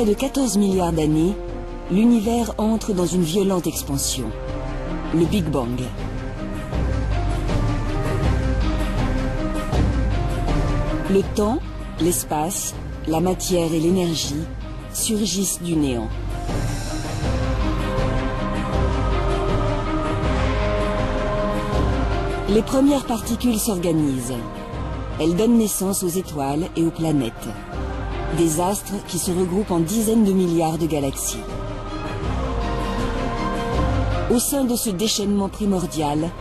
près de 14 milliards d'années, l'univers entre dans une violente expansion, le Big Bang. Le temps, l'espace, la matière et l'énergie surgissent du néant. Les premières particules s'organisent. Elles donnent naissance aux étoiles et aux planètes. Des astres qui se regroupent en dizaines de milliards de galaxies. Au sein de ce déchaînement primordial,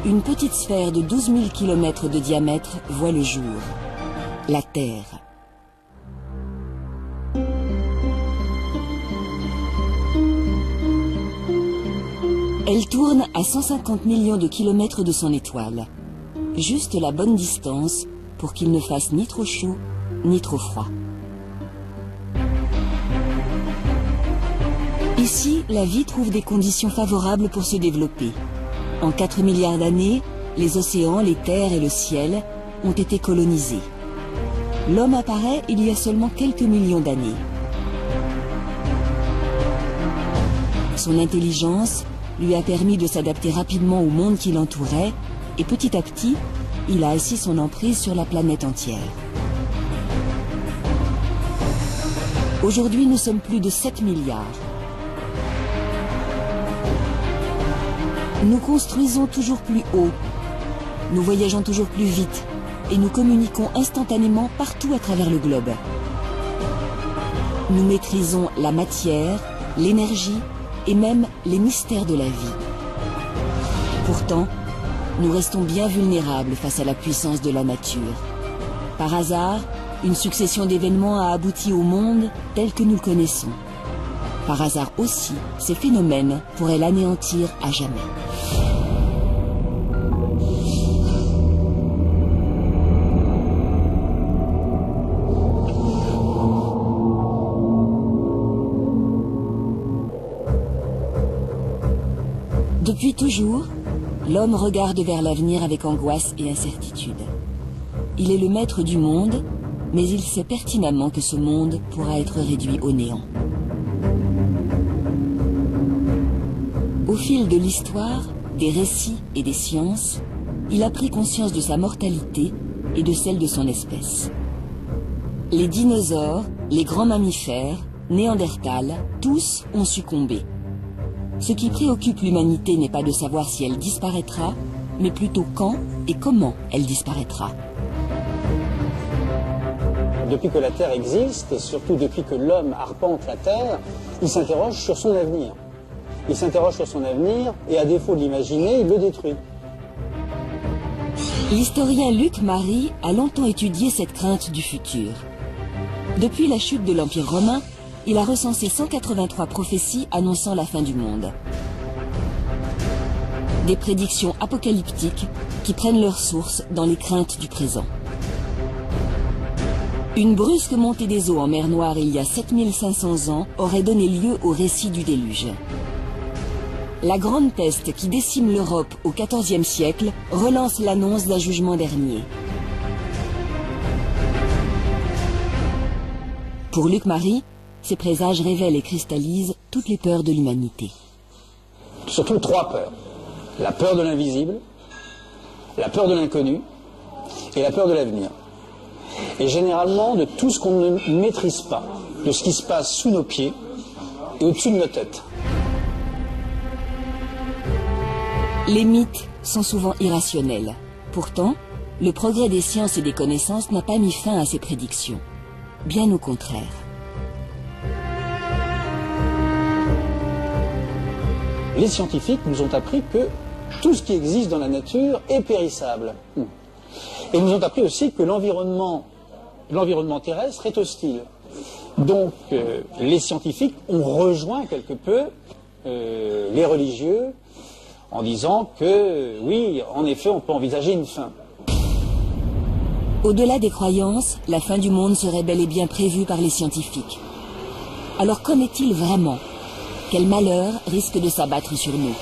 une petite sphère de 12 000 km de diamètre voit le jour. La Terre. Elle tourne à 150 millions de kilomètres de son étoile. Juste la bonne distance pour qu'il ne fasse ni trop chaud, ni trop froid. Ici, la vie trouve des conditions favorables pour se développer. En 4 milliards d'années, les océans, les terres et le ciel ont été colonisés. L'homme apparaît il y a seulement quelques millions d'années. Son intelligence lui a permis de s'adapter rapidement au monde qui l'entourait et petit à petit, il a assis son emprise sur la planète entière. Aujourd'hui, nous sommes plus de 7 milliards. Nous construisons toujours plus haut, nous voyageons toujours plus vite et nous communiquons instantanément partout à travers le globe. Nous maîtrisons la matière, l'énergie et même les mystères de la vie. Pourtant, nous restons bien vulnérables face à la puissance de la nature. Par hasard, une succession d'événements a abouti au monde tel que nous le connaissons. Par hasard aussi, ces phénomènes pourraient l'anéantir à jamais. Depuis toujours, l'homme regarde vers l'avenir avec angoisse et incertitude. Il est le maître du monde, mais il sait pertinemment que ce monde pourra être réduit au néant. Au fil de l'histoire, des récits et des sciences, il a pris conscience de sa mortalité et de celle de son espèce. Les dinosaures, les grands mammifères, Néandertal, tous ont succombé. Ce qui préoccupe l'humanité n'est pas de savoir si elle disparaîtra, mais plutôt quand et comment elle disparaîtra. Depuis que la Terre existe, et surtout depuis que l'homme arpente la Terre, il s'interroge sur son avenir. Il s'interroge sur son avenir et à défaut de l'imaginer, il le détruit. L'historien Luc Mary a longtemps étudié cette crainte du futur. Depuis la chute de l'Empire romain, il a recensé 183 prophéties annonçant la fin du monde. Des prédictions apocalyptiques qui prennent leur source dans les craintes du présent. Une brusque montée des eaux en mer Noire il y a 7500 ans aurait donné lieu au récit du déluge. La grande peste qui décime l'Europe au XIVe siècle relance l'annonce d'un jugement dernier. Pour Luc Mary, ces présages révèlent et cristallisent toutes les peurs de l'humanité. Surtout 3 peurs. La peur de l'invisible, la peur de l'inconnu et la peur de l'avenir. Et généralement de tout ce qu'on ne maîtrise pas, de ce qui se passe sous nos pieds et au-dessus de nos têtes. Les mythes sont souvent irrationnels. Pourtant, le progrès des sciences et des connaissances n'a pas mis fin à ces prédictions. Bien au contraire. Les scientifiques nous ont appris que tout ce qui existe dans la nature est périssable. Et nous ont appris aussi que l'environnement terrestre est hostile. Donc les scientifiques ont rejoint quelque peu les religieux en disant que oui, en effet, on peut envisager une fin. Au-delà des croyances, la fin du monde serait bel et bien prévue par les scientifiques. Alors qu'en est-il vraiment ? Quel malheur risque de s'abattre sur nous ?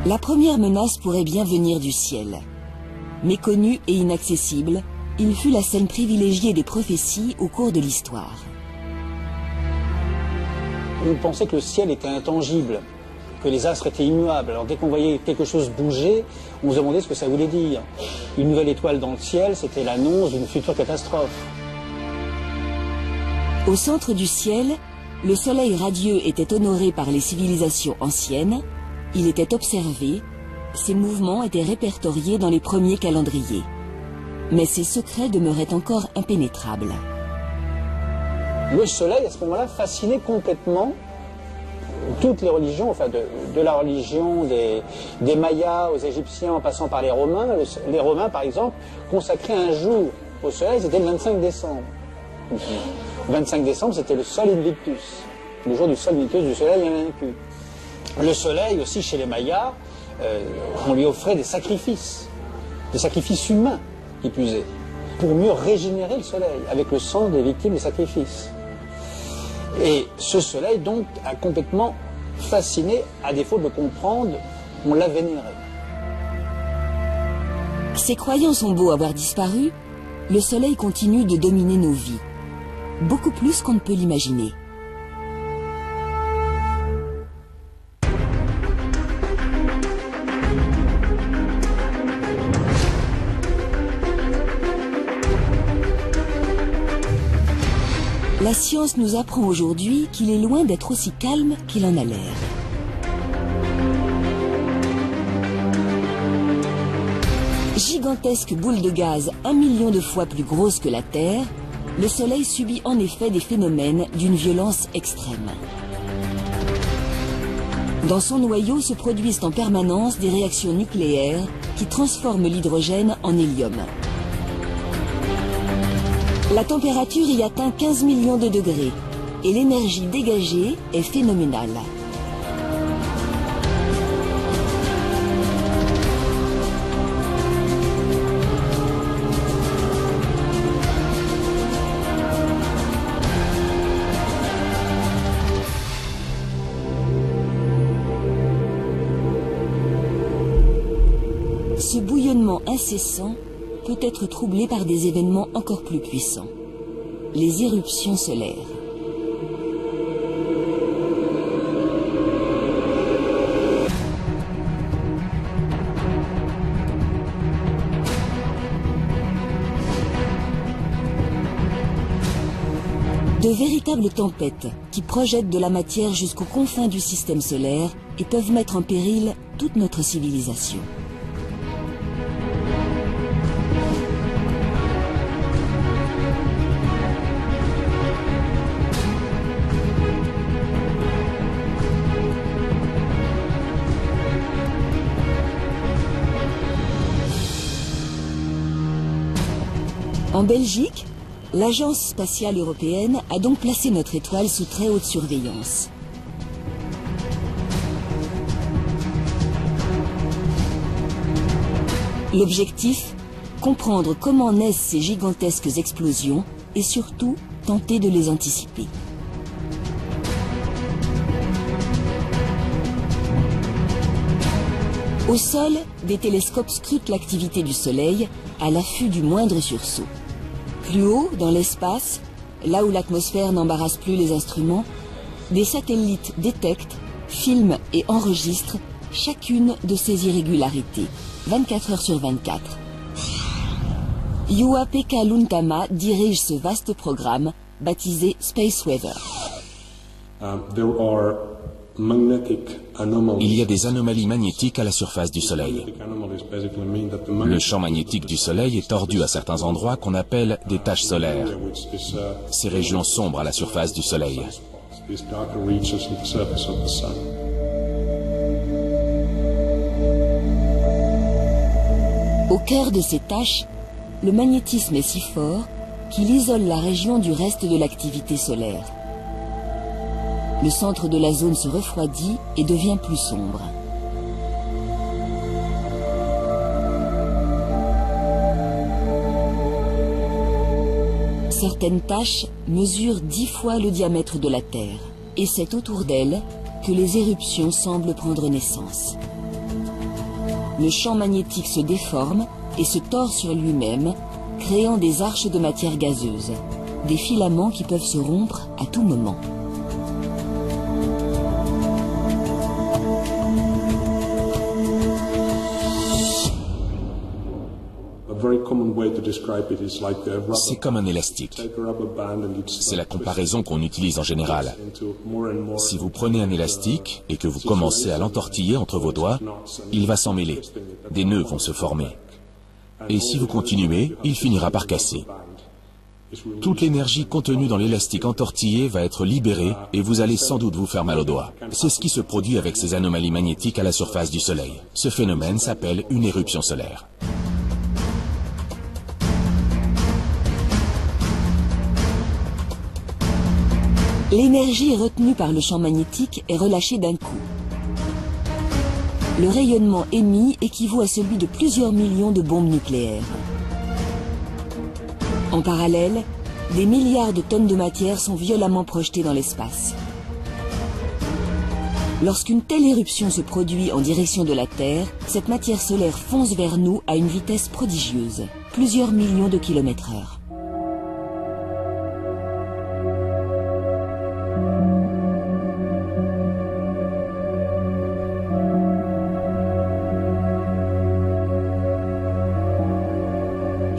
La première menace pourrait bien venir du ciel. Méconnu et inaccessible, il fut la scène privilégiée des prophéties au cours de l'histoire. On pensait que le ciel était intangible, que les astres étaient immuables. Alors dès qu'on voyait quelque chose bouger, on se demandait ce que ça voulait dire. Une nouvelle étoile dans le ciel, c'était l'annonce d'une future catastrophe. Au centre du ciel, le soleil radieux était honoré par les civilisations anciennes, il était observé, ses mouvements étaient répertoriés dans les premiers calendriers. Mais ses secrets demeuraient encore impénétrables. Le soleil, à ce moment-là, fascinait complètement toutes les religions, enfin de la religion des Mayas aux Égyptiens en passant par les Romains. Les Romains, par exemple, consacraient un jour au soleil, c'était le 25 décembre. Le 25 décembre, c'était le Sol Invictus, le jour du Sol Invictus, du soleil invaincu. Le soleil aussi, chez les Mayas, on lui offrait des sacrifices humains, qui plus est, pour mieux régénérer le soleil, avec le sang des victimes des sacrifices. Et ce soleil, donc, a complètement fasciné, à défaut de le comprendre, on l'a vénéré. Ces croyances ont beau avoir disparu, le soleil continue de dominer nos vies, beaucoup plus qu'on ne peut l'imaginer. La science nous apprend aujourd'hui qu'il est loin d'être aussi calme qu'il en a l'air. Gigantesque boule de gaz 1 million de fois plus grosse que la Terre, le Soleil subit en effet des phénomènes d'une violence extrême. Dans son noyau se produisent en permanence des réactions nucléaires qui transforment l'hydrogène en hélium. La température y atteint 15 millions de degrés et l'énergie dégagée est phénoménale. Ce bouillonnement incessant peut être troublé par des événements encore plus puissants, les éruptions solaires. De véritables tempêtes qui projettent de la matière jusqu'aux confins du système solaire et peuvent mettre en péril toute notre civilisation. En Belgique, l'Agence spatiale européenne a donc placé notre étoile sous très haute surveillance. L'objectif, comprendre comment naissent ces gigantesques explosions et surtout tenter de les anticiper. Au sol, des télescopes scrutent l'activité du Soleil à l'affût du moindre sursaut. Plus haut, dans l'espace, là où l'atmosphère n'embarrasse plus les instruments, des satellites détectent, filment et enregistrent chacune de ces irrégularités, 24 heures sur 24. Juha-Pekka Luntama dirige ce vaste programme baptisé Space Weather. Il y a des anomalies magnétiques à la surface du Soleil. Le champ magnétique du Soleil est tordu à certains endroits qu'on appelle des taches solaires. Ces régions sombres à la surface du Soleil. Au cœur de ces taches, le magnétisme est si fort qu'il isole la région du reste de l'activité solaire. Le centre de la zone se refroidit et devient plus sombre. Certaines taches mesurent 10 fois le diamètre de la Terre, et c'est autour d'elles que les éruptions semblent prendre naissance. Le champ magnétique se déforme et se tord sur lui-même, créant des arches de matière gazeuse, des filaments qui peuvent se rompre à tout moment. C'est comme un élastique. C'est la comparaison qu'on utilise en général. Si vous prenez un élastique et que vous commencez à l'entortiller entre vos doigts, il va s'en mêler. Des nœuds vont se former. Et si vous continuez, il finira par casser. Toute l'énergie contenue dans l'élastique entortillé va être libérée et vous allez sans doute vous faire mal aux doigts. C'est ce qui se produit avec ces anomalies magnétiques à la surface du Soleil. Ce phénomène s'appelle une éruption solaire. L'énergie retenue par le champ magnétique est relâchée d'un coup. Le rayonnement émis équivaut à celui de plusieurs millions de bombes nucléaires. En parallèle, des milliards de tonnes de matière sont violemment projetées dans l'espace. Lorsqu'une telle éruption se produit en direction de la Terre, cette matière solaire fonce vers nous à une vitesse prodigieuse, plusieurs millions de km/h.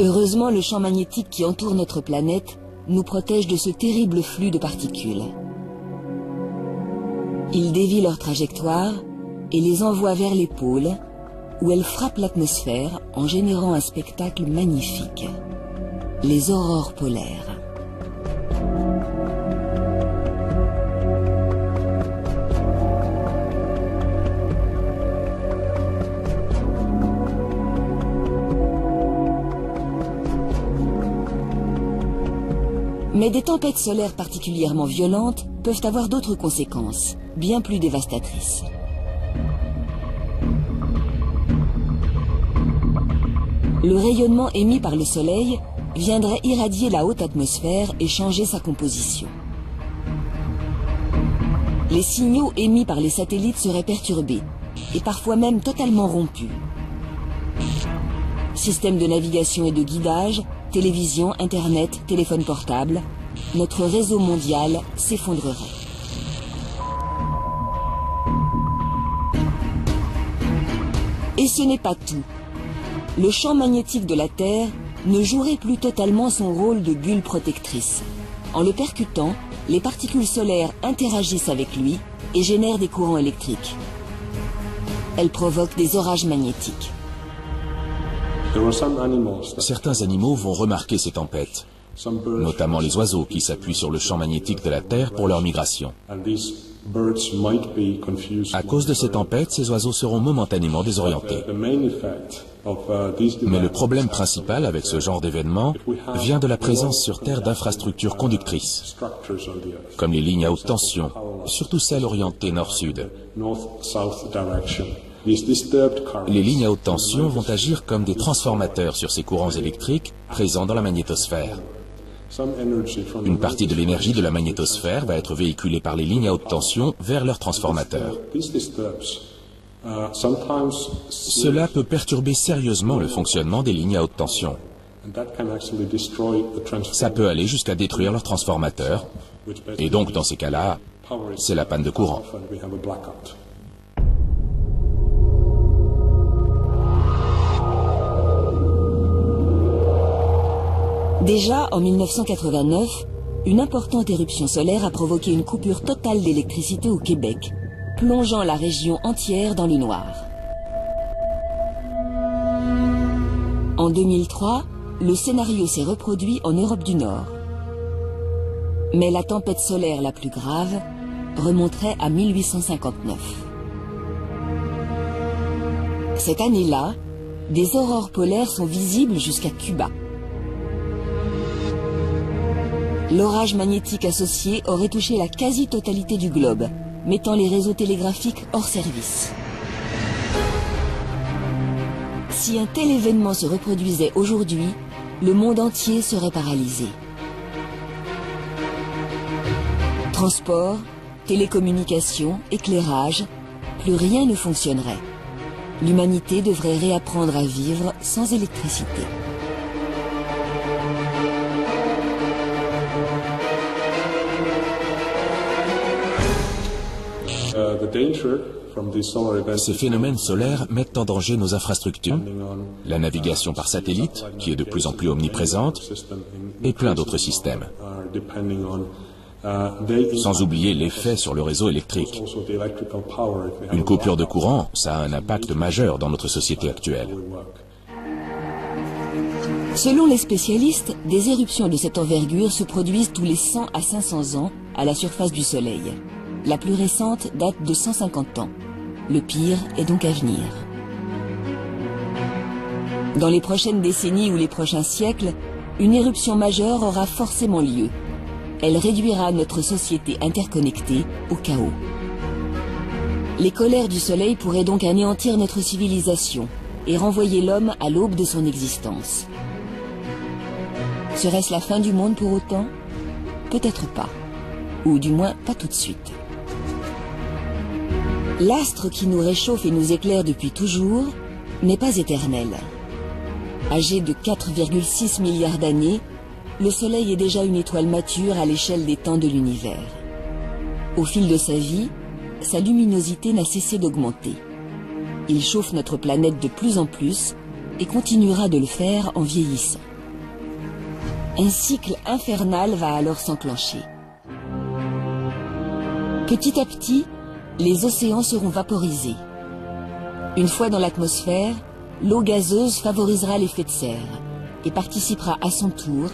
Heureusement, le champ magnétique qui entoure notre planète nous protège de ce terrible flux de particules. Il dévie leur trajectoire et les envoie vers les pôles, où elles frappent l'atmosphère en générant un spectacle magnifique, les aurores polaires. Mais des tempêtes solaires particulièrement violentes peuvent avoir d'autres conséquences, bien plus dévastatrices. Le rayonnement émis par le Soleil viendrait irradier la haute atmosphère et changer sa composition. Les signaux émis par les satellites seraient perturbés, et parfois même totalement rompus. Système de navigation et de guidage, télévision, Internet, téléphone portable, notre réseau mondial s'effondrerait. Et ce n'est pas tout. Le champ magnétique de la Terre ne jouerait plus totalement son rôle de bulle protectrice. En le percutant, les particules solaires interagissent avec lui et génèrent des courants électriques. Elles provoquent des orages magnétiques. Certains animaux vont remarquer ces tempêtes, notamment les oiseaux qui s'appuient sur le champ magnétique de la Terre pour leur migration. À cause de ces tempêtes, ces oiseaux seront momentanément désorientés. Mais le problème principal avec ce genre d'événement vient de la présence sur Terre d'infrastructures conductrices, comme les lignes à haute tension, surtout celles orientées nord-sud. Les lignes à haute tension vont agir comme des transformateurs sur ces courants électriques présents dans la magnétosphère. Une partie de l'énergie de la magnétosphère va être véhiculée par les lignes à haute tension vers leurs transformateurs. Cela peut perturber sérieusement le fonctionnement des lignes à haute tension. Ça peut aller jusqu'à détruire leurs transformateurs, et donc dans ces cas-là, c'est la panne de courant. Déjà, en 1989, une importante éruption solaire a provoqué une coupure totale d'électricité au Québec, plongeant la région entière dans le noir. En 2003, le scénario s'est reproduit en Europe du Nord. Mais la tempête solaire la plus grave remonterait à 1859. Cette année-là, des aurores polaires sont visibles jusqu'à Cuba. L'orage magnétique associé aurait touché la quasi-totalité du globe, mettant les réseaux télégraphiques hors service. Si un tel événement se reproduisait aujourd'hui, le monde entier serait paralysé. Transport, télécommunications, éclairage, plus rien ne fonctionnerait. L'humanité devrait réapprendre à vivre sans électricité. Ces phénomènes solaires mettent en danger nos infrastructures, la navigation par satellite, qui est de plus en plus omniprésente, et plein d'autres systèmes. Sans oublier l'effet sur le réseau électrique. Une coupure de courant, ça a un impact majeur dans notre société actuelle. Selon les spécialistes, des éruptions de cette envergure se produisent tous les 100 à 500 ans à la surface du Soleil. La plus récente date de 150 ans. Le pire est donc à venir. Dans les prochaines décennies ou les prochains siècles, une éruption majeure aura forcément lieu. Elle réduira notre société interconnectée au chaos. Les colères du Soleil pourraient donc anéantir notre civilisation et renvoyer l'homme à l'aube de son existence. Serait-ce la fin du monde pour autant? Peut-être pas. Ou du moins pas tout de suite. L'astre qui nous réchauffe et nous éclaire depuis toujours n'est pas éternel. Âgé de 4,6 milliards d'années, le Soleil est déjà une étoile mature à l'échelle des temps de l'univers. Au fil de sa vie, sa luminosité n'a cessé d'augmenter. Il chauffe notre planète de plus en plus et continuera de le faire en vieillissant. Un cycle infernal va alors s'enclencher. Petit à petit, les océans seront vaporisés. Une fois dans l'atmosphère, l'eau gazeuse favorisera l'effet de serre et participera à son tour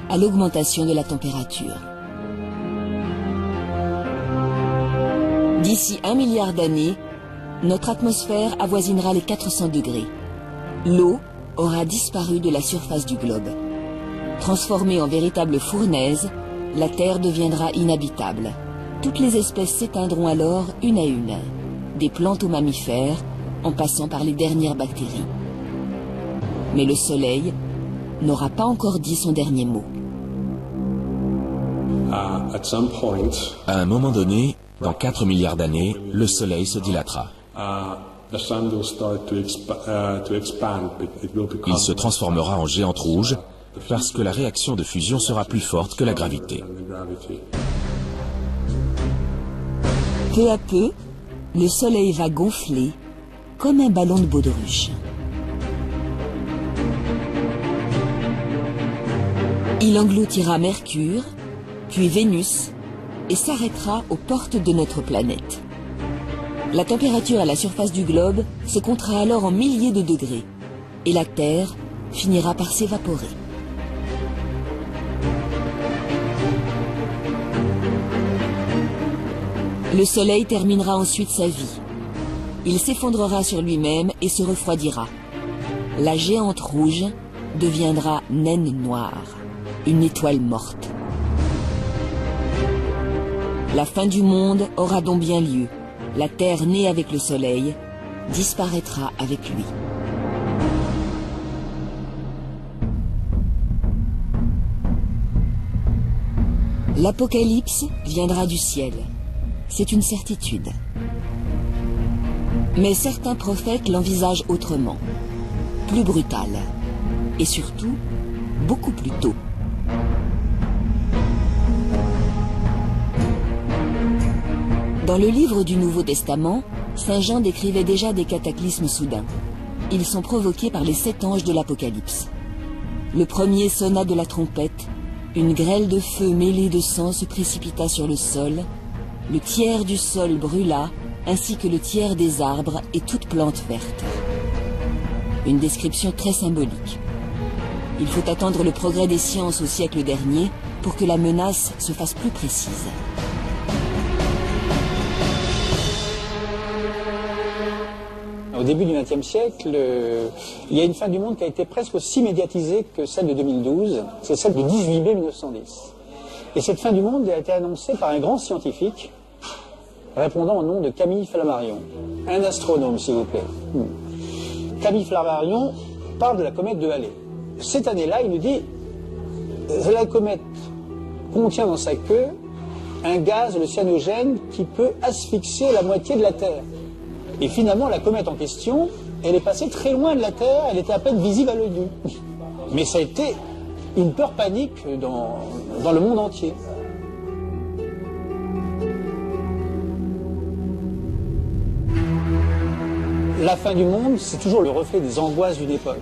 à l'augmentation de la température. D'ici 1 milliard d'années, notre atmosphère avoisinera les 400 degrés. L'eau aura disparu de la surface du globe. Transformée en véritable fournaise, la Terre deviendra inhabitable. Toutes les espèces s'éteindront alors une à une, des plantes aux mammifères, en passant par les dernières bactéries. Mais le Soleil n'aura pas encore dit son dernier mot. À un moment donné, dans 4 milliards d'années, le Soleil se dilatera. Il se transformera en géante rouge parce que la réaction de fusion sera plus forte que la gravité. Peu à peu, le Soleil va gonfler comme un ballon de baudruche. Il engloutira Mercure, puis Vénus, et s'arrêtera aux portes de notre planète. La température à la surface du globe se comptera alors en milliers de degrés, et la Terre finira par s'évaporer. Le Soleil terminera ensuite sa vie. Il s'effondrera sur lui-même et se refroidira. La géante rouge deviendra naine noire, une étoile morte. La fin du monde aura donc bien lieu. La Terre née avec le Soleil disparaîtra avec lui. L'apocalypse viendra du ciel. C'est une certitude. Mais certains prophètes l'envisagent autrement, plus brutal, et surtout beaucoup plus tôt. Dans le livre du Nouveau Testament, Saint Jean décrivait déjà des cataclysmes soudains. Ils sont provoqués par les 7 anges de l'Apocalypse. Le premier sonna de la trompette, une grêle de feu mêlée de sang se précipita sur le sol, le tiers du sol brûla, ainsi que le tiers des arbres et toute plante verte. Une description très symbolique. Il faut attendre le progrès des sciences au siècle dernier pour que la menace se fasse plus précise. Au début du XXe siècle, il y a une fin du monde qui a été presque aussi médiatisée que celle de 2012, c'est celle du 18 mai 1910. Et cette fin du monde a été annoncée par un grand scientifique répondant au nom de Camille Flammarion, un astronome s'il vous plaît. Camille Flammarion parle de la comète de Halley. Cette année-là, il nous dit la comète contient dans sa queue un gaz, le cyanogène, qui peut asphyxier la moitié de la Terre. Et finalement, la comète en question, elle est passée très loin de la Terre, elle était à peine visible à l'œil nu. Mais ça a été une peur panique dans le monde entier. La fin du monde, c'est toujours le reflet des angoisses d'une époque.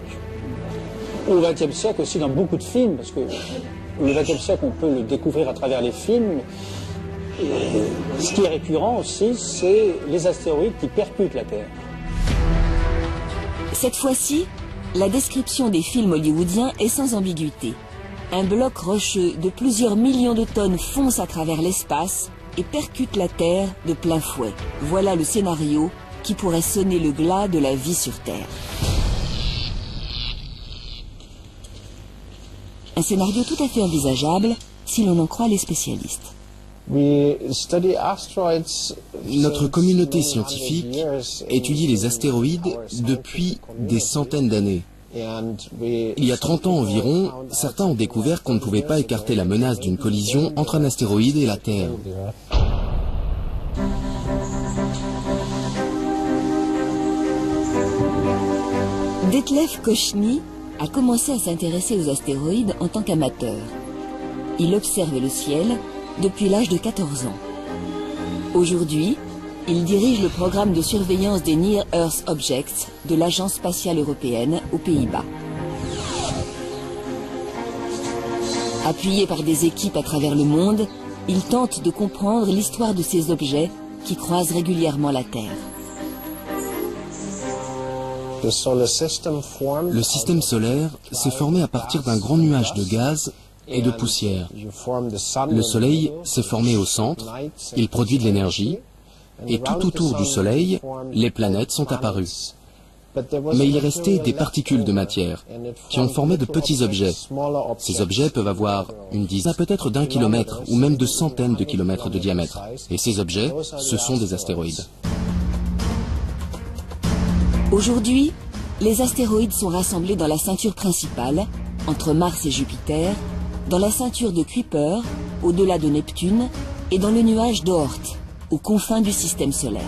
Au XXe siècle aussi, dans beaucoup de films, parce que le XXe siècle, on peut le découvrir à travers les films. Et ce qui est récurrent aussi, c'est les astéroïdes qui percutent la Terre. Cette fois-ci, la description des films hollywoodiens est sans ambiguïté. Un bloc rocheux de plusieurs millions de tonnes fonce à travers l'espace et percute la Terre de plein fouet. Voilà le scénario qui pourrait sonner le glas de la vie sur Terre. Un scénario tout à fait envisageable si l'on en croit les spécialistes. Notre communauté scientifique étudie les astéroïdes depuis des centaines d'années. Il y a 30 ans environ, certains ont découvert qu'on ne pouvait pas écarter la menace d'une collision entre un astéroïde et la Terre. Detlef Kochny a commencé à s'intéresser aux astéroïdes en tant qu'amateur. Il observe le ciel depuis l'âge de 14 ans. Aujourd'hui, il dirige le programme de surveillance des Near Earth Objects de l'Agence spatiale européenne aux Pays-Bas. Appuyé par des équipes à travers le monde, il tente de comprendre l'histoire de ces objets qui croisent régulièrement la Terre. Le système solaire s'est formé à partir d'un grand nuage de gaz et de poussière. Le Soleil s'est formé au centre, il produit de l'énergie, et tout autour du Soleil, les planètes sont apparues. Mais il est resté des particules de matière qui ont formé de petits objets. Ces objets peuvent avoir une dizaine, peut-être d'1 kilomètre ou même de centaines de kilomètres de diamètre. Et ces objets, ce sont des astéroïdes. Aujourd'hui, les astéroïdes sont rassemblés dans la ceinture principale, entre Mars et Jupiter, dans la ceinture de Kuiper, au-delà de Neptune, et dans le nuage d'Oort, aux confins du système solaire.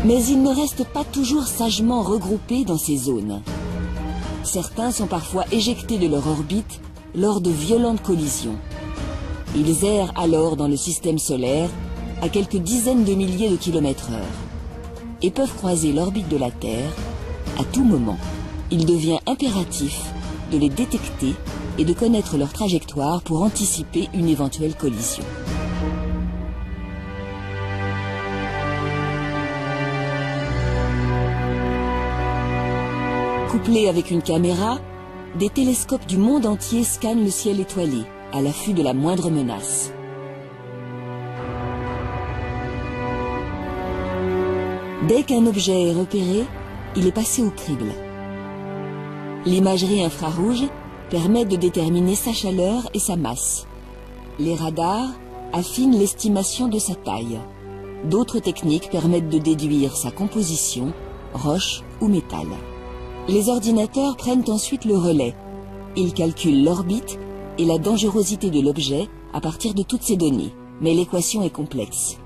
Mais ils ne restent pas toujours sagement regroupés dans ces zones. Certains sont parfois éjectés de leur orbite lors de violentes collisions. Ils errent alors dans le système solaire à quelques dizaines de milliers de kilomètres/heure et peuvent croiser l'orbite de la Terre à tout moment. Il devient impératif de les détecter et de connaître leur trajectoire pour anticiper une éventuelle collision. Couplés avec une caméra, des télescopes du monde entier scannent le ciel étoilé, à l'affût de la moindre menace. Dès qu'un objet est repéré, il est passé au crible. L'imagerie infrarouge permet de déterminer sa chaleur et sa masse. Les radars affinent l'estimation de sa taille. D'autres techniques permettent de déduire sa composition, roche ou métal. Les ordinateurs prennent ensuite le relais. Ils calculent l'orbite et la dangerosité de l'objet à partir de toutes ces données. Mais l'équation est complexe.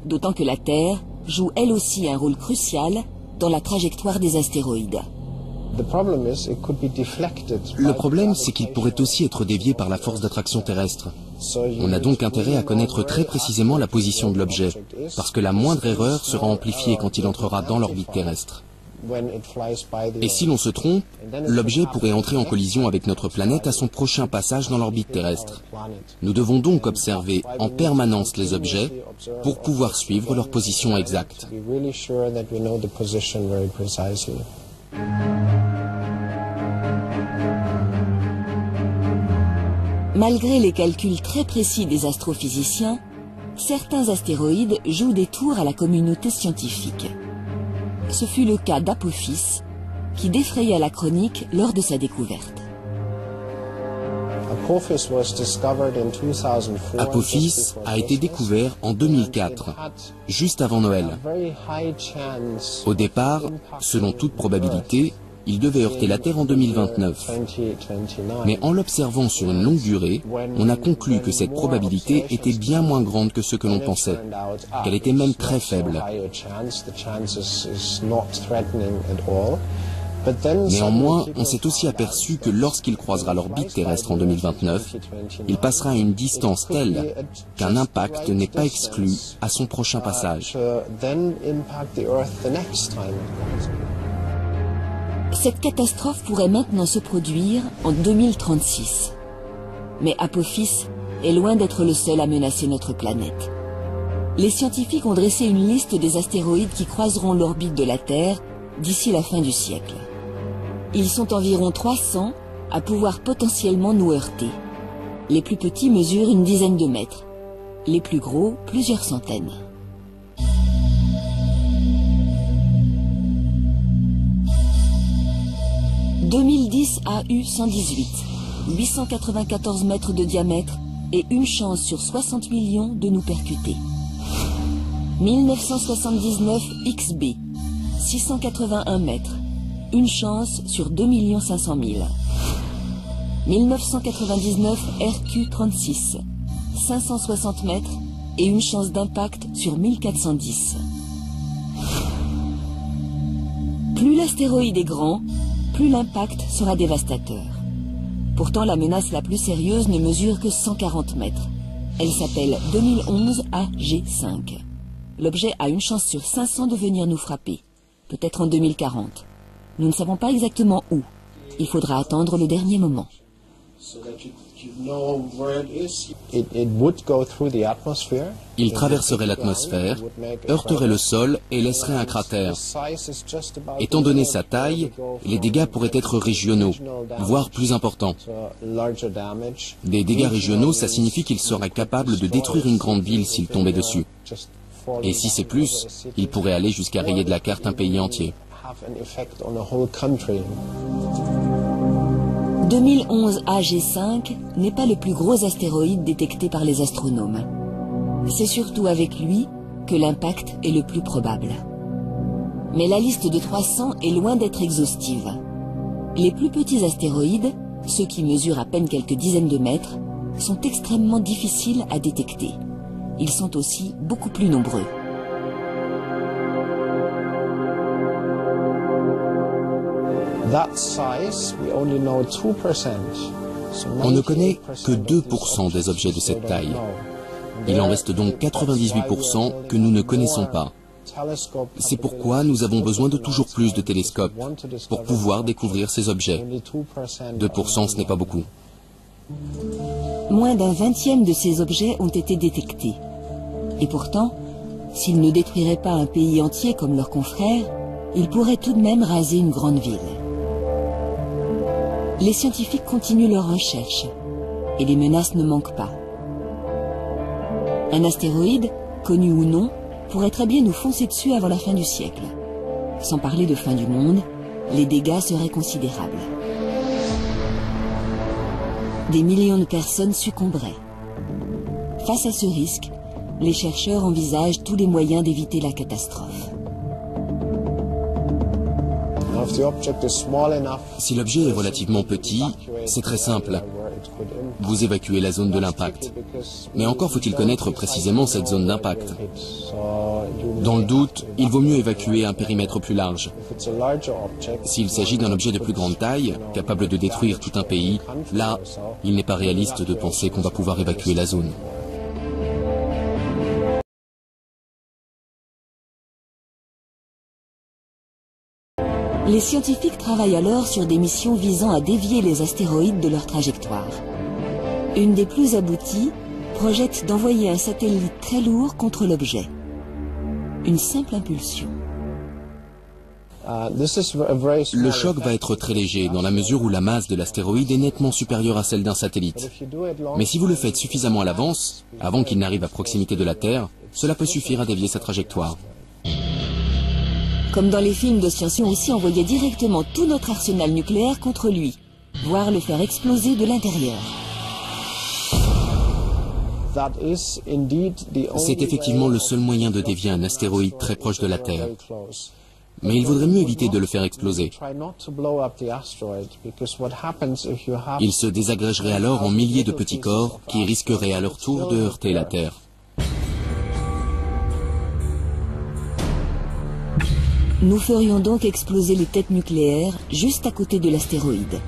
D'autant que la Terre joue elle aussi un rôle crucial dans la trajectoire des astéroïdes. Le problème, c'est qu'il pourrait aussi être dévié par la force d'attraction terrestre. On a donc intérêt à connaître très précisément la position de l'objet, parce que la moindre erreur sera amplifiée quand il entrera dans l'orbite terrestre. Et si l'on se trompe, l'objet pourrait entrer en collision avec notre planète à son prochain passage dans l'orbite terrestre. Nous devons donc observer en permanence les objets pour pouvoir suivre leur position exacte. Malgré les calculs très précis des astrophysiciens, certains astéroïdes jouent des tours à la communauté scientifique. Ce fut le cas d'Apophis, qui défraya la chronique lors de sa découverte. Apophis a été découvert en 2004, juste avant Noël. Au départ, selon toute probabilité, il devait heurter la Terre en 2029. Mais en l'observant sur une longue durée, on a conclu que cette probabilité était bien moins grande que ce que l'on pensait, qu'elle était même très faible. Néanmoins, on s'est aussi aperçu que lorsqu'il croisera l'orbite terrestre en 2029, il passera à une distance telle qu'un impact n'est pas exclu à son prochain passage. Cette catastrophe pourrait maintenant se produire en 2036. Mais Apophis est loin d'être le seul à menacer notre planète. Les scientifiques ont dressé une liste des astéroïdes qui croiseront l'orbite de la Terre d'ici la fin du siècle. Ils sont environ 300 à pouvoir potentiellement nous heurter. Les plus petits mesurent une dizaine de mètres, les plus gros plusieurs centaines. « 2010 AU 118, 894 mètres de diamètre et une chance sur 60 millions de nous percuter. 1979 XB, 681 mètres, une chance sur 2 500 000. 1999 RQ36, 560 mètres et une chance d'impact sur 1410. Plus l'astéroïde est grand, plus l'impact sera dévastateur. Pourtant, la menace la plus sérieuse ne mesure que 140 mètres. Elle s'appelle 2011 AG5. L'objet a une chance sur 500 de venir nous frapper, peut-être en 2040. Nous ne savons pas exactement où. Il faudra attendre le dernier moment. Il traverserait l'atmosphère, heurterait le sol et laisserait un cratère. Étant donné sa taille, les dégâts pourraient être régionaux, voire plus importants. Des dégâts régionaux, ça signifie qu'il serait capable de détruire une grande ville s'il tombait dessus. Et si c'est plus, il pourrait aller jusqu'à rayer de la carte un pays entier. 2011 AG5 n'est pas le plus gros astéroïde détecté par les astronomes. C'est surtout avec lui que l'impact est le plus probable. Mais la liste de 300 est loin d'être exhaustive. Les plus petits astéroïdes, ceux qui mesurent à peine quelques dizaines de mètres, sont extrêmement difficiles à détecter. Ils sont aussi beaucoup plus nombreux. On ne connaît que 2% des objets de cette taille. Il en reste donc 98% que nous ne connaissons pas. C'est pourquoi nous avons besoin de toujours plus de télescopes pour pouvoir découvrir ces objets. 2%, ce n'est pas beaucoup. Moins d'un 20e de ces objets ont été détectés. Et pourtant, s'ils ne détruiraient pas un pays entier comme leurs confrères, ils pourraient tout de même raser une grande ville. Les scientifiques continuent leurs recherches et les menaces ne manquent pas. Un astéroïde, connu ou non, pourrait très bien nous foncer dessus avant la fin du siècle. Sans parler de fin du monde, les dégâts seraient considérables. Des millions de personnes succomberaient. Face à ce risque, les chercheurs envisagent tous les moyens d'éviter la catastrophe. Si l'objet est relativement petit, c'est très simple. Vous évacuez la zone de l'impact. Mais encore faut-il connaître précisément cette zone d'impact. Dans le doute, il vaut mieux évacuer un périmètre plus large. S'il s'agit d'un objet de plus grande taille, capable de détruire tout un pays, là, il n'est pas réaliste de penser qu'on va pouvoir évacuer la zone. Les scientifiques travaillent alors sur des missions visant à dévier les astéroïdes de leur trajectoire. Une des plus abouties projette d'envoyer un satellite très lourd contre l'objet. Une simple impulsion. Le choc va être très léger dans la mesure où la masse de l'astéroïde est nettement supérieure à celle d'un satellite. Mais si vous le faites suffisamment à l'avance, avant qu'il n'arrive à proximité de la Terre, cela peut suffire à dévier sa trajectoire. Comme dans les films de science-fiction, on aussi envoyait directement tout notre arsenal nucléaire contre lui, voire le faire exploser de l'intérieur. C'est effectivement le seul moyen de dévier un astéroïde très proche de la Terre. Mais il vaudrait mieux éviter de le faire exploser. Il se désagrégerait alors en milliers de petits corps qui risqueraient à leur tour de heurter la Terre. Nous ferions donc exploser les têtes nucléaires juste à côté de l'astéroïde.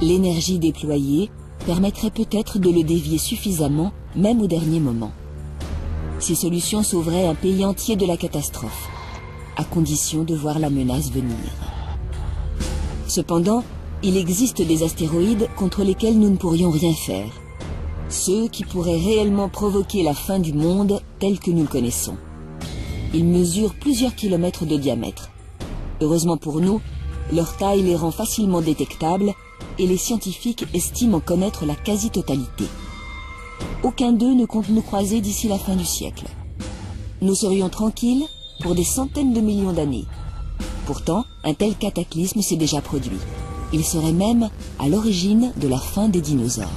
L'énergie déployée permettrait peut-être de le dévier suffisamment, même au dernier moment. Ces solutions sauveraient un pays entier de la catastrophe, à condition de voir la menace venir. Cependant, il existe des astéroïdes contre lesquels nous ne pourrions rien faire. Ceux qui pourraient réellement provoquer la fin du monde tel que nous le connaissons. Ils mesurent plusieurs kilomètres de diamètre. Heureusement pour nous, leur taille les rend facilement détectables et les scientifiques estiment en connaître la quasi-totalité. Aucun d'eux ne compte nous croiser d'ici la fin du siècle. Nous serions tranquilles pour des centaines de millions d'années. Pourtant, un tel cataclysme s'est déjà produit. Il serait même à l'origine de la fin des dinosaures.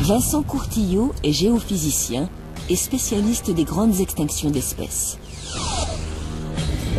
Vincent Courtillot est géophysicien et spécialiste des grandes extinctions d'espèces.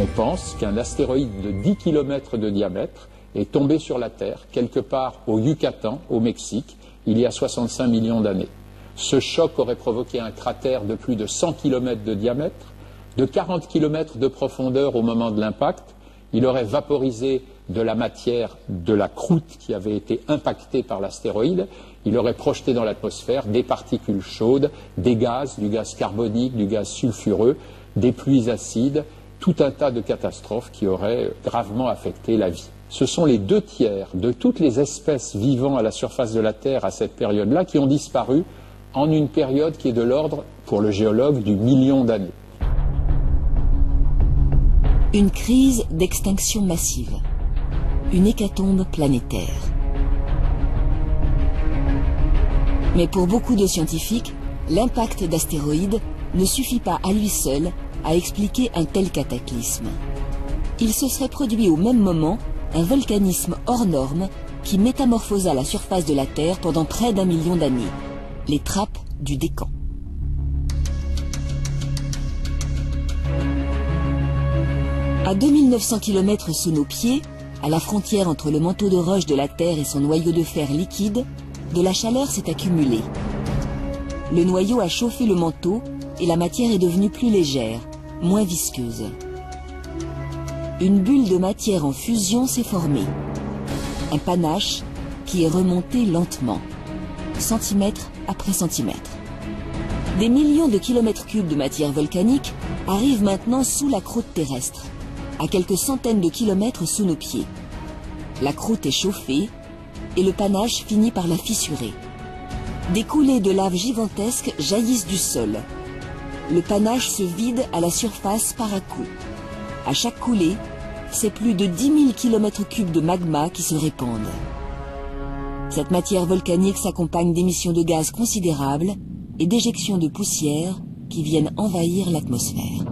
On pense qu'un astéroïde de 10 km de diamètre est tombé sur la Terre, quelque part au Yucatan, au Mexique, il y a 65 millions d'années. Ce choc aurait provoqué un cratère de plus de 100 km de diamètre, de 40 km de profondeur au moment de l'impact. Il aurait vaporisé de la matière de la croûte qui avait été impactée par l'astéroïde. Il aurait projeté dans l'atmosphère des particules chaudes, des gaz, du gaz carbonique, du gaz sulfureux, des pluies acides, tout un tas de catastrophes qui auraient gravement affecté la vie. Ce sont les 2/3 de toutes les espèces vivant à la surface de la Terre à cette période-là qui ont disparu en une période qui est de l'ordre, pour le géologue, du million d'années. Une crise d'extinction massive. Une hécatombe planétaire. Mais pour beaucoup de scientifiques, l'impact d'astéroïdes ne suffit pas à lui seul à expliquer un tel cataclysme. Il se serait produit au même moment un volcanisme hors norme qui métamorphosa la surface de la Terre pendant près d'1 million d'années, les trappes du Décan. À 2900 km sous nos pieds, à la frontière entre le manteau de roche de la Terre et son noyau de fer liquide, de la chaleur s'est accumulée. Le noyau a chauffé le manteau et la matière est devenue plus légère, moins visqueuse. Une bulle de matière en fusion s'est formée. Un panache qui est remonté lentement, centimètre après centimètre. Des millions de kilomètres cubes de matière volcanique arrivent maintenant sous la croûte terrestre, à quelques centaines de kilomètres sous nos pieds. La croûte est chauffée et le panache finit par la fissurer. Des coulées de lave gigantesques jaillissent du sol. Le panache se vide à la surface par à coup. À chaque coulée, c'est plus de 10 000 km3 de magma qui se répandent. Cette matière volcanique s'accompagne d'émissions de gaz considérables et d'éjections de poussière qui viennent envahir l'atmosphère.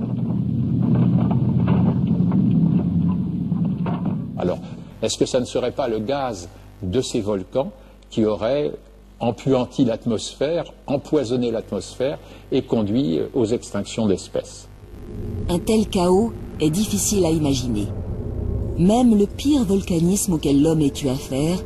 Alors, est-ce que ça ne serait pas le gaz de ces volcans qui aurait empuanti l'atmosphère, empoisonné l'atmosphère et conduit aux extinctions d'espèces? Un tel chaos est difficile à imaginer. Même le pire volcanisme auquel l'homme ait eu affaire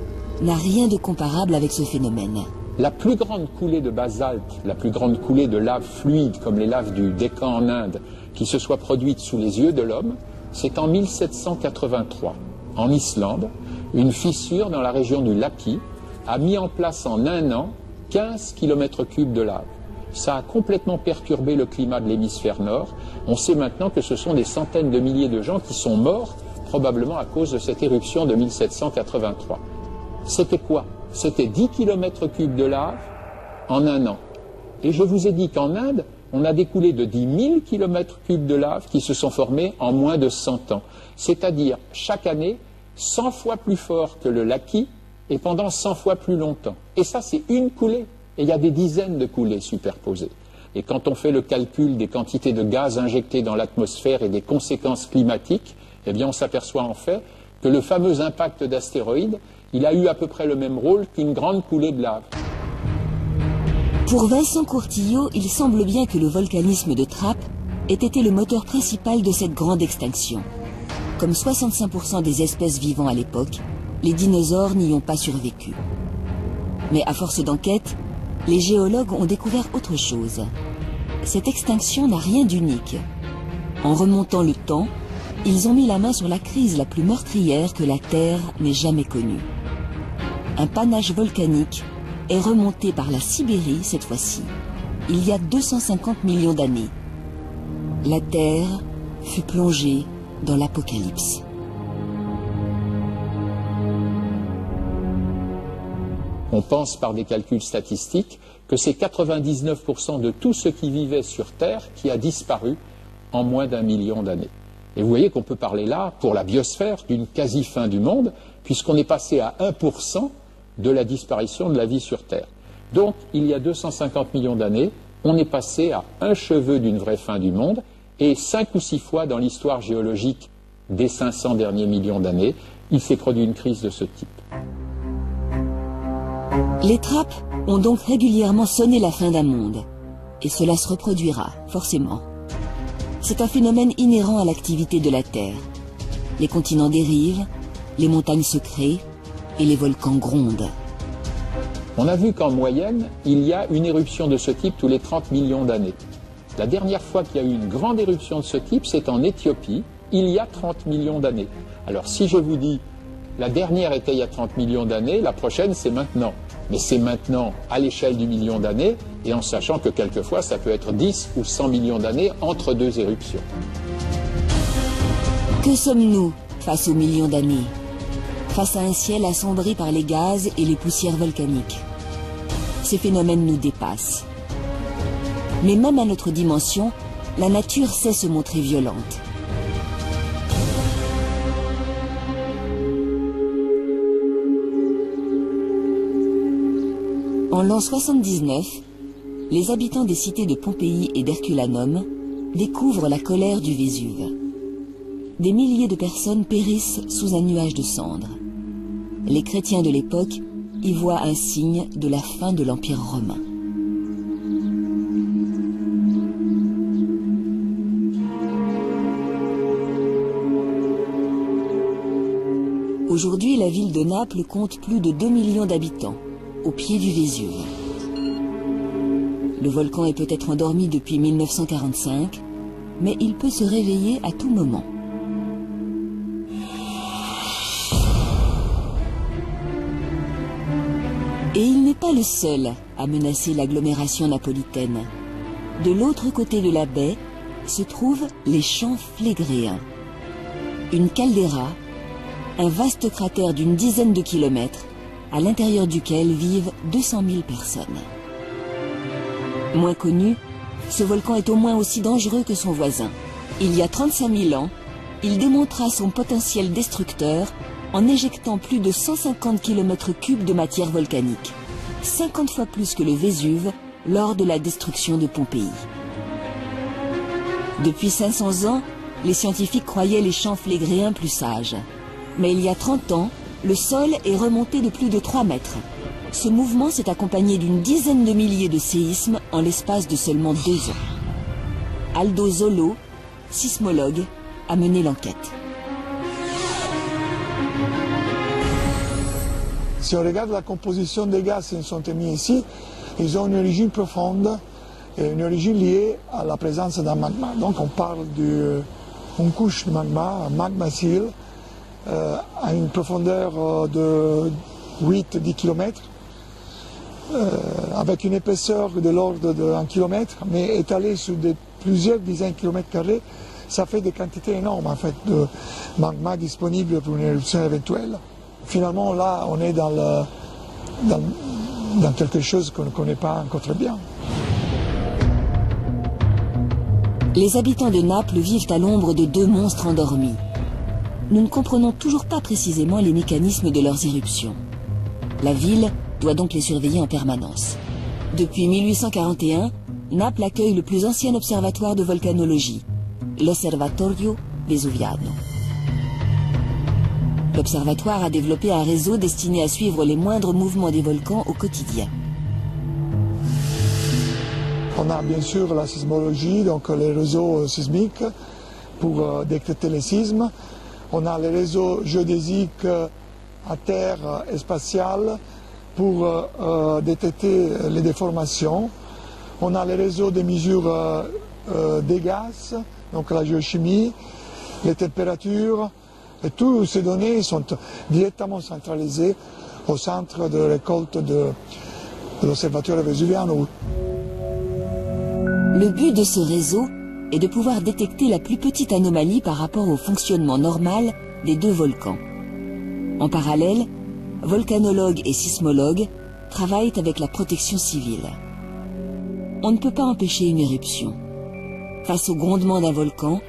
n'a rien de comparable avec ce phénomène. La plus grande coulée de basalte, la plus grande coulée de lave fluide, comme les laves du Décan en Inde, qui se soit produite sous les yeux de l'homme, c'est en 1783. En Islande, une fissure dans la région du Laki a mis en place en un an 15 km3 de lave. Ça a complètement perturbé le climat de l'hémisphère nord. On sait maintenant que ce sont des centaines de milliers de gens qui sont morts, probablement à cause de cette éruption de 1783. C'était quoi? C'était 10 km3 de lave en un an. Et je vous ai dit qu'en Inde, on a des coulées de 10 000 km3 de lave qui se sont formées en moins de 100 ans. C'est-à-dire, chaque année, 100 fois plus fort que le Laki et pendant 100 fois plus longtemps. Et ça, c'est une coulée. Et il y a des dizaines de coulées superposées. Et quand on fait le calcul des quantités de gaz injectés dans l'atmosphère et des conséquences climatiques, eh bien, on s'aperçoit en fait que le fameux impact d'astéroïdes, il a eu à peu près le même rôle qu'une grande coulée de lave. Pour Vincent Courtillot, il semble bien que le volcanisme de Trappes ait été le moteur principal de cette grande extinction. Comme 65% des espèces vivant à l'époque, les dinosaures n'y ont pas survécu. Mais à force d'enquête, les géologues ont découvert autre chose. Cette extinction n'a rien d'unique. En remontant le temps, ils ont mis la main sur la crise la plus meurtrière que la Terre n'ait jamais connue. Un panache volcanique est remonté par la Sibérie cette fois-ci, il y a 250 millions d'années. La Terre fut plongée dans l'apocalypse. On pense par des calculs statistiques que c'est 99% de tout ce qui vivait sur Terre qui a disparu en moins d'1 million d'années. Et vous voyez qu'on peut parler là, pour la biosphère, d'une quasi-fin du monde, puisqu'on est passé à 1% de la disparition de la vie sur Terre. Donc, il y a 250 millions d'années, on est passé à un cheveu d'une vraie fin du monde, et 5 ou 6 fois dans l'histoire géologique des 500 derniers millions d'années, il s'est produit une crise de ce type. Les trappes ont donc régulièrement sonné la fin d'un monde. Et cela se reproduira, forcément. C'est un phénomène inhérent à l'activité de la Terre. Les continents dérivent, les montagnes se créent et les volcans grondent. On a vu qu'en moyenne, il y a une éruption de ce type tous les 30 millions d'années. La dernière fois qu'il y a eu une grande éruption de ce type, c'est en Éthiopie, il y a 30 millions d'années. Alors si je vous dis, la dernière était il y a 30 millions d'années, la prochaine c'est maintenant. Mais c'est maintenant à l'échelle du million d'années, et en sachant que quelquefois ça peut être 10 ou 100 millions d'années entre deux éruptions. Que sommes-nous face aux millions d'années? Face à un ciel assombri par les gaz et les poussières volcaniques. Ces phénomènes nous dépassent. Mais même à notre dimension, la nature sait se montrer violente. En l'an 79, les habitants des cités de Pompéi et d'Herculanum découvrent la colère du Vésuve. Des milliers de personnes périssent sous un nuage de cendres. Les chrétiens de l'époque y voient un signe de la fin de l'Empire romain. Aujourd'hui, la ville de Naples compte plus de 2 millions d'habitants, au pied du Vésuve. Le volcan est peut-être endormi depuis 1945, mais il peut se réveiller à tout moment. Et il n'est pas le seul à menacer l'agglomération napolitaine. De l'autre côté de la baie se trouvent les champs Flégréens. Une caldeira, un vaste cratère d'une dizaine de kilomètres, à l'intérieur duquel vivent 200 000 personnes. Moins connu, ce volcan est au moins aussi dangereux que son voisin. Il y a 35 000 ans, il démontra son potentiel destructeur en éjectant plus de 150 km3 de matière volcanique, 50 fois plus que le Vésuve lors de la destruction de Pompéi. Depuis 500 ans, les scientifiques croyaient les champs flégréens plus sages. Mais il y a 30 ans, le sol est remonté de plus de 3 mètres. Ce mouvement s'est accompagné d'une dizaine de milliers de séismes en l'espace de seulement 2 ans. Aldo Zollo, sismologue, a mené l'enquête. Si on regarde la composition des gaz qui sont émis ici, ils ont une origine profonde et une origine liée à la présence d'un magma. Donc on parle d'une couche de magma, un magma seal, à une profondeur de 8-10 km, avec une épaisseur de l'ordre de 1 km, mais étalée sur plusieurs dizaines de kilomètres carrés, ça fait des quantités énormes en fait, de magma disponible pour une éruption éventuelle. Finalement, là, on est dans quelque chose qu'on ne connaît pas encore très bien. Les habitants de Naples vivent à l'ombre de 2 monstres endormis. Nous ne comprenons toujours pas précisément les mécanismes de leurs éruptions. La ville doit donc les surveiller en permanence. Depuis 1841, Naples accueille le plus ancien observatoire de volcanologie, l'Osservatorio Vesuviano. L'observatoire a développé un réseau destiné à suivre les moindres mouvements des volcans au quotidien. On a bien sûr la sismologie, donc les réseaux sismiques pour détecter les sismes. On a les réseaux géodésiques à terre et spatial pour détecter les déformations. On a les réseaux de mesure des gaz, donc la géochimie. les températures, et toutes ces données sont directement centralisées au centre de récolte de l'Observatoire Vésuvien. Le but de ce réseau est de pouvoir détecter la plus petite anomalie par rapport au fonctionnement normal des deux volcans. En parallèle, volcanologues et sismologues travaillent avec la protection civile. On ne peut pas empêcher une éruption. Face au grondement d'un volcan,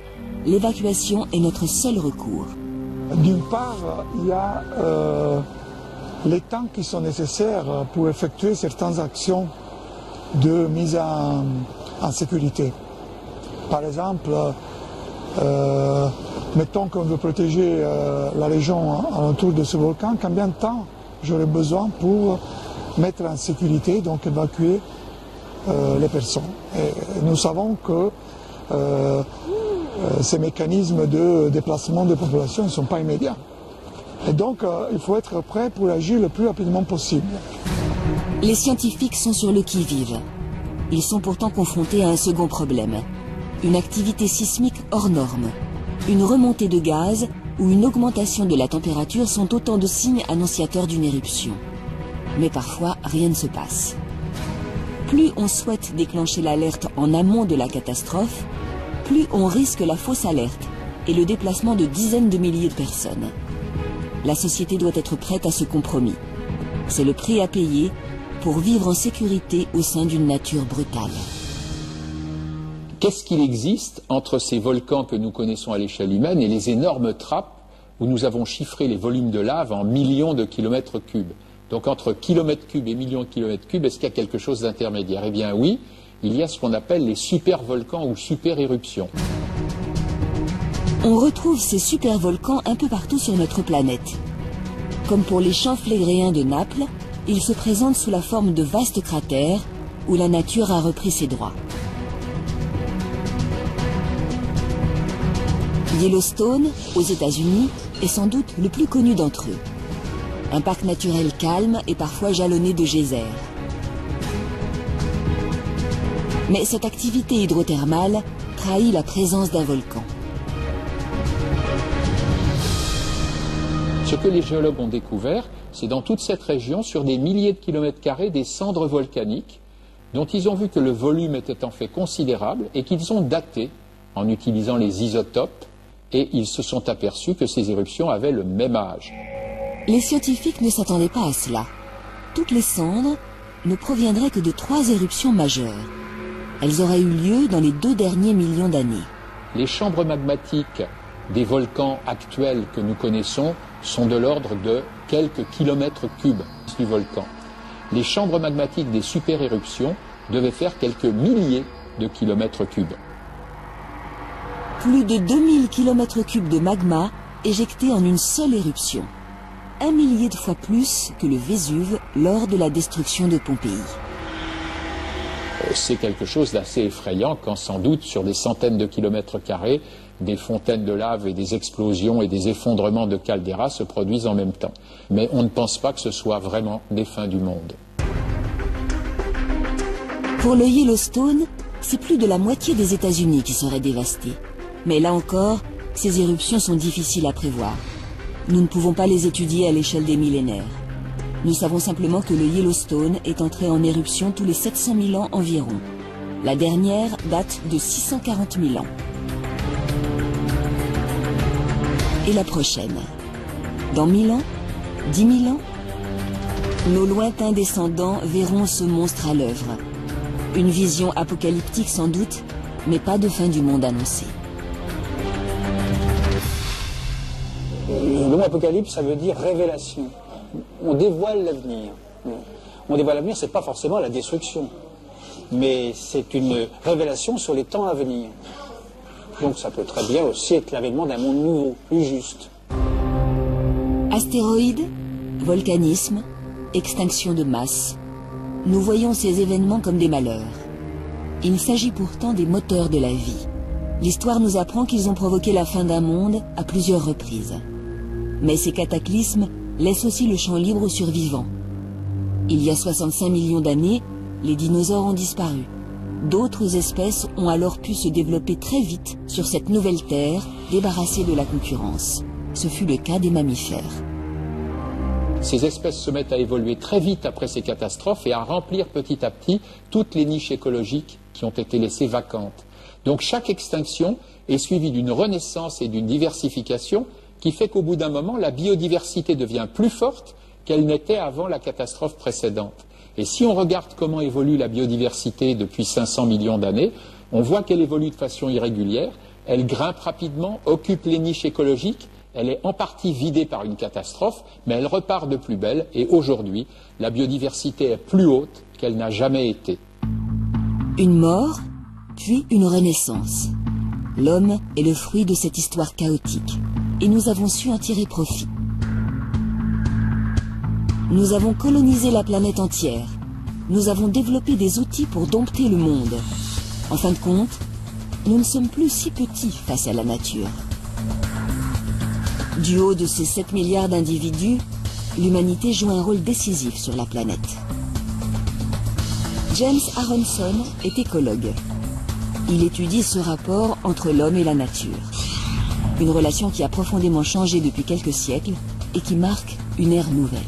l'évacuation est notre seul recours. D'une part, il y a les temps qui sont nécessaires pour effectuer certaines actions de mise en sécurité. Par exemple, mettons qu'on veut protéger la région alentour de ce volcan, combien de temps j'aurais besoin pour mettre en sécurité, donc évacuer les personnes. Et nous savons que ces mécanismes de déplacement de population ne sont pas immédiats. Et donc, il faut être prêt pour agir le plus rapidement possible. Les scientifiques sont sur le qui-vive. Ils sont pourtant confrontés à un second problème. Une activité sismique hors norme. Une remontée de gaz ou une augmentation de la température sont autant de signes annonciateurs d'une éruption. Mais parfois, rien ne se passe. Plus on souhaite déclencher l'alerte en amont de la catastrophe, plus on risque la fausse alerte et le déplacement de dizaines de milliers de personnes. La société doit être prête à ce compromis. C'est le prix à payer pour vivre en sécurité au sein d'une nature brutale. Qu'est-ce qu'il existe entre ces volcans que nous connaissons à l'échelle humaine et les énormes trappes où nous avons chiffré les volumes de lave en millions de kilomètres cubes? Donc entre kilomètres cubes et millions de kilomètres cubes, est-ce qu'il y a quelque chose d'intermédiaire? Eh bien oui, il y a ce qu'on appelle les super-volcans ou super-éruptions. On retrouve ces super-volcans un peu partout sur notre planète. Comme pour les champs flégréens de Naples, ils se présentent sous la forme de vastes cratères où la nature a repris ses droits. Yellowstone, aux États-Unis, est sans doute le plus connu d'entre eux. Un parc naturel calme et parfois jalonné de geysers. Mais cette activité hydrothermale trahit la présence d'un volcan. Ce que les géologues ont découvert, c'est dans toute cette région, sur des milliers de kilomètres carrés, des cendres volcaniques dont ils ont vu que le volume était en fait considérable et qu'ils ont daté en utilisant les isotopes, et ils se sont aperçus que ces éruptions avaient le même âge. Les scientifiques ne s'attendaient pas à cela. Toutes les cendres ne proviendraient que de 3 éruptions majeures. Elles auraient eu lieu dans les 2 derniers millions d'années. Les chambres magmatiques des volcans actuels que nous connaissons sont de l'ordre de quelques kilomètres cubes du volcan. Les chambres magmatiques des super-éruptions devaient faire quelques milliers de kilomètres cubes. Plus de 2000 km3 de magma éjectés en une seule éruption. 1 millier de fois plus que le Vésuve lors de la destruction de Pompéi. C'est quelque chose d'assez effrayant quand sans doute sur des centaines de kilomètres carrés, des fontaines de lave et des explosions et des effondrements de calderas se produisent en même temps. Mais on ne pense pas que ce soit vraiment des fins du monde. Pour le Yellowstone, c'est plus de la moitié des États-Unis qui seraient dévastés. Mais là encore, ces éruptions sont difficiles à prévoir. Nous ne pouvons pas les étudier à l'échelle des millénaires. Nous savons simplement que le Yellowstone est entré en éruption tous les 700 000 ans environ. La dernière date de 640 000 ans. Et la prochaine? Dans 1000 ans? 10 000 ans? Nos lointains descendants verront ce monstre à l'œuvre. Une vision apocalyptique sans doute, mais pas de fin du monde annoncée. Le mot apocalypse, ça veut dire révélation. On dévoile l'avenir. On dévoile l'avenir, c'est pas forcément la destruction, mais c'est une révélation sur les temps à venir. Donc ça peut très bien aussi être l'avènement d'un monde nouveau, plus juste. Astéroïdes, volcanisme, extinction de masse. Nous voyons ces événements comme des malheurs. Il s'agit pourtant des moteurs de la vie. L'histoire nous apprend qu'ils ont provoqué la fin d'un monde à plusieurs reprises. Mais ces cataclysmes laissent aussi le champ libre aux survivants. Il y a 65 millions d'années, les dinosaures ont disparu. D'autres espèces ont alors pu se développer très vite sur cette nouvelle terre, débarrassée de la concurrence. Ce fut le cas des mammifères. Ces espèces se mettent à évoluer très vite après ces catastrophes et à remplir petit à petit toutes les niches écologiques qui ont été laissées vacantes. Donc chaque extinction est suivie d'une renaissance et d'une diversification qui fait qu'au bout d'un moment, la biodiversité devient plus forte qu'elle n'était avant la catastrophe précédente. Et si on regarde comment évolue la biodiversité depuis 500 millions d'années, on voit qu'elle évolue de façon irrégulière, elle grimpe rapidement, occupe les niches écologiques, elle est en partie vidée par une catastrophe, mais elle repart de plus belle et aujourd'hui, la biodiversité est plus haute qu'elle n'a jamais été. Une mort, puis une renaissance. L'homme est le fruit de cette histoire chaotique et nous avons su en tirer profit. Nous avons colonisé la planète entière. Nous avons développé des outils pour dompter le monde. En fin de compte, nous ne sommes plus si petits face à la nature. Du haut de ces 7 milliards d'individus, l'humanité joue un rôle décisif sur la planète. James Aronson est écologue. Il étudie ce rapport entre l'homme et la nature. Une relation qui a profondément changé depuis quelques siècles et qui marque une ère nouvelle.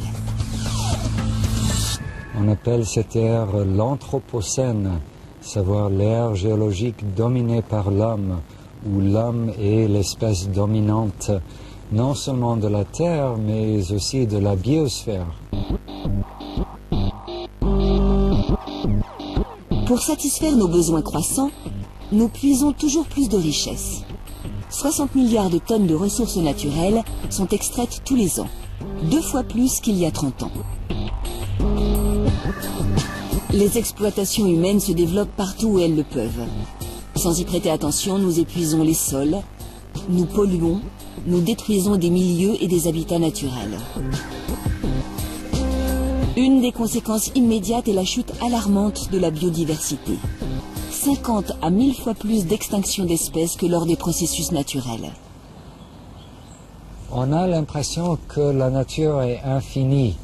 On appelle cette ère l'Anthropocène, savoir l'ère géologique dominée par l'homme, où l'homme est l'espèce dominante, non seulement de la Terre, mais aussi de la biosphère. Pour satisfaire nos besoins croissants, nous puisons toujours plus de richesses. 60 milliards de tonnes de ressources naturelles sont extraites tous les ans, 2 fois plus qu'il y a 30 ans. Les exploitations humaines se développent partout où elles le peuvent. Sans y prêter attention, nous épuisons les sols, nous polluons, nous détruisons des milieux et des habitats naturels. Une des conséquences immédiates est la chute alarmante de la biodiversité. 50 à 1000 fois plus d'extinction d'espèces que lors des processus naturels. On a l'impression que la nature est infinie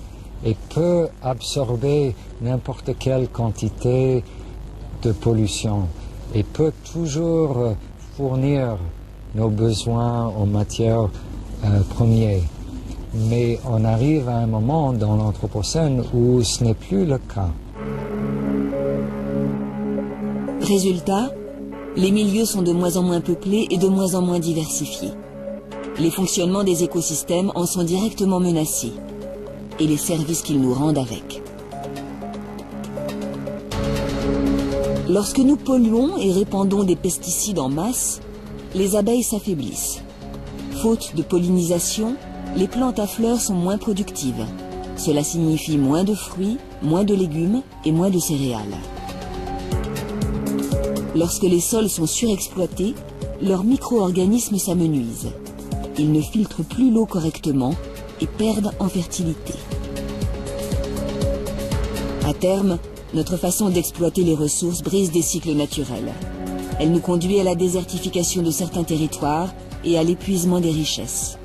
et peut absorber n'importe quelle quantité de pollution et peut toujours fournir nos besoins en matières premières. Mais on arrive à un moment dans l'Anthropocène où ce n'est plus le cas. Résultat, les milieux sont de moins en moins peuplés et de moins en moins diversifiés. Les fonctionnements des écosystèmes en sont directement menacés, et les services qu'ils nous rendent avec. Lorsque nous polluons et répandons des pesticides en masse, les abeilles s'affaiblissent. Faute de pollinisation, les plantes à fleurs sont moins productives. Cela signifie moins de fruits, moins de légumes et moins de céréales. Lorsque les sols sont surexploités, leurs micro-organismes s'amenuisent. Ils ne filtrent plus l'eau correctement et perdent en fertilité. À terme, notre façon d'exploiter les ressources brise des cycles naturels. Elle nous conduit à la désertification de certains territoires et à l'épuisement des richesses.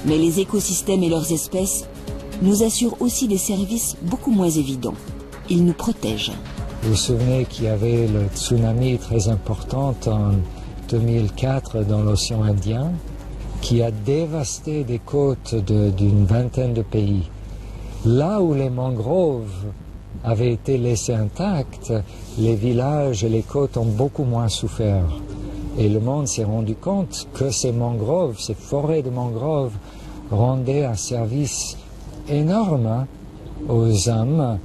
Mais les écosystèmes et leurs espèces nous assurent aussi des services beaucoup moins évidents. Ils nous protègent. Vous vous souvenez qu'il y avait le tsunami très important en 2004 dans l'océan Indien qui a dévasté des côtes d'une vingtaine de pays. Là où les mangroves avaient été laissées intactes, les villages et les côtes ont beaucoup moins souffert. Et le monde s'est rendu compte que ces mangroves, ces forêts de mangroves, rendaient un service énorme aux hommes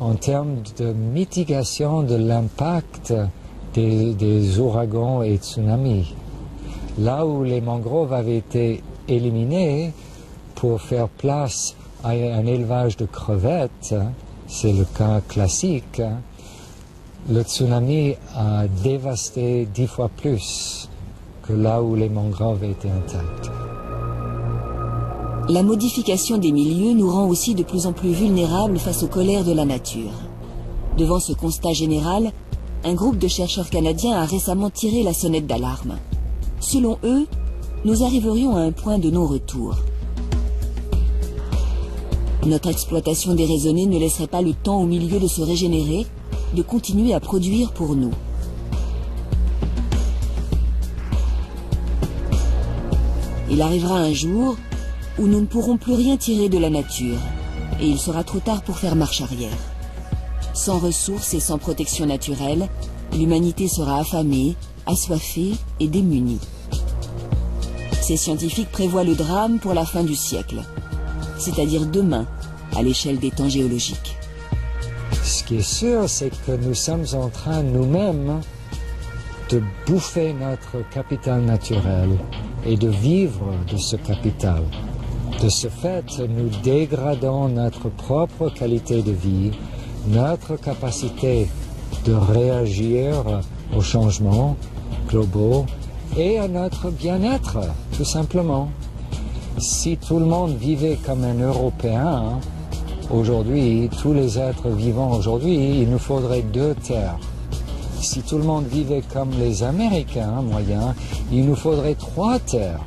en termes de mitigation de l'impact des ouragans et tsunamis. Là où les mangroves avaient été éliminées pour faire place à un élevage de crevettes, c'est le cas classique, le tsunami a dévasté 10 fois plus que là où les mangroves étaient intactes. La modification des milieux nous rend aussi de plus en plus vulnérables face aux colères de la nature. Devant ce constat général, un groupe de chercheurs canadiens a récemment tiré la sonnette d'alarme. Selon eux, nous arriverions à un point de non-retour. Notre exploitation déraisonnée ne laisserait pas le temps aux milieux de se régénérer de continuer à produire pour nous. Il arrivera un jour où nous ne pourrons plus rien tirer de la nature, et il sera trop tard pour faire marche arrière. Sans ressources et sans protection naturelle, l'humanité sera affamée, assoiffée et démunie. Ces scientifiques prévoient le drame pour la fin du siècle, c'est-à-dire demain, à l'échelle des temps géologiques. Ce qui est sûr, c'est que nous sommes en train nous-mêmes de bouffer notre capital naturel et de vivre de ce capital. De ce fait, nous dégradons notre propre qualité de vie, notre capacité de réagir aux changements globaux et à notre bien-être, tout simplement. Si tout le monde vivait comme un Européen, aujourd'hui, tous les êtres vivants aujourd'hui, il nous faudrait 2 terres. Si tout le monde vivait comme les Américains moyens, il nous faudrait 3 terres.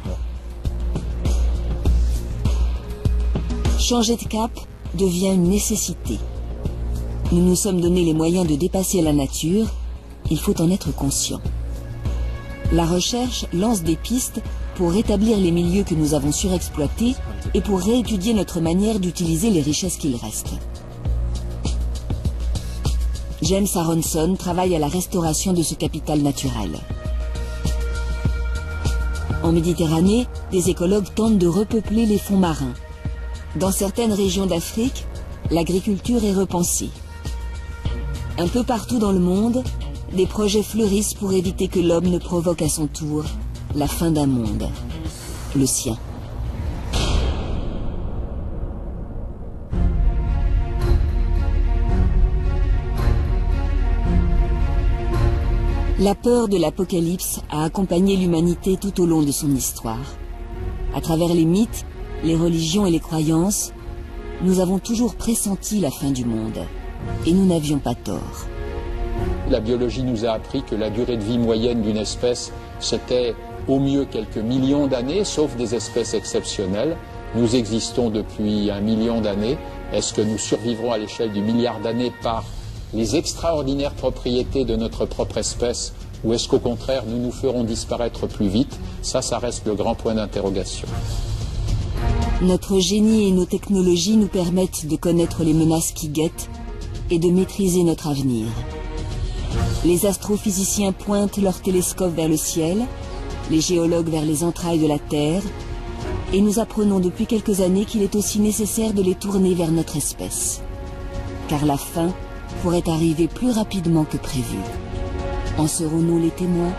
Changer de cap devient une nécessité. Nous nous sommes donné les moyens de dépasser la nature, il faut en être conscient. La recherche lance des pistes pour rétablir les milieux que nous avons surexploités et pour réétudier notre manière d'utiliser les richesses qu'il reste. James Aronson travaille à la restauration de ce capital naturel. En Méditerranée, des écologues tentent de repeupler les fonds marins. Dans certaines régions d'Afrique, l'agriculture est repensée. Un peu partout dans le monde, des projets fleurissent pour éviter que l'homme ne provoque à son tour la fin d'un monde, le sien. La peur de l'apocalypse a accompagné l'humanité tout au long de son histoire. À travers les mythes, les religions et les croyances, nous avons toujours pressenti la fin du monde. Et nous n'avions pas tort. La biologie nous a appris que la durée de vie moyenne d'une espèce, c'était au mieux quelques millions d'années, sauf des espèces exceptionnelles. Nous existons depuis 1 million d'années. Est-ce que nous survivrons à l'échelle du milliard d'années par les extraordinaires propriétés de notre propre espèce, ou est-ce qu'au contraire nous nous ferons disparaître plus vite? Ça reste le grand point d'interrogation. Notre génie et nos technologies nous permettent de connaître les menaces qui guettent et de maîtriser notre avenir. Les astrophysiciens pointent leurs télescopes vers le ciel, les géologues vers les entrailles de la Terre, et nous apprenons depuis quelques années qu'il est aussi nécessaire de les tourner vers notre espèce. Car la fin pourrait arriver plus rapidement que prévu. En serons-nous les témoins ?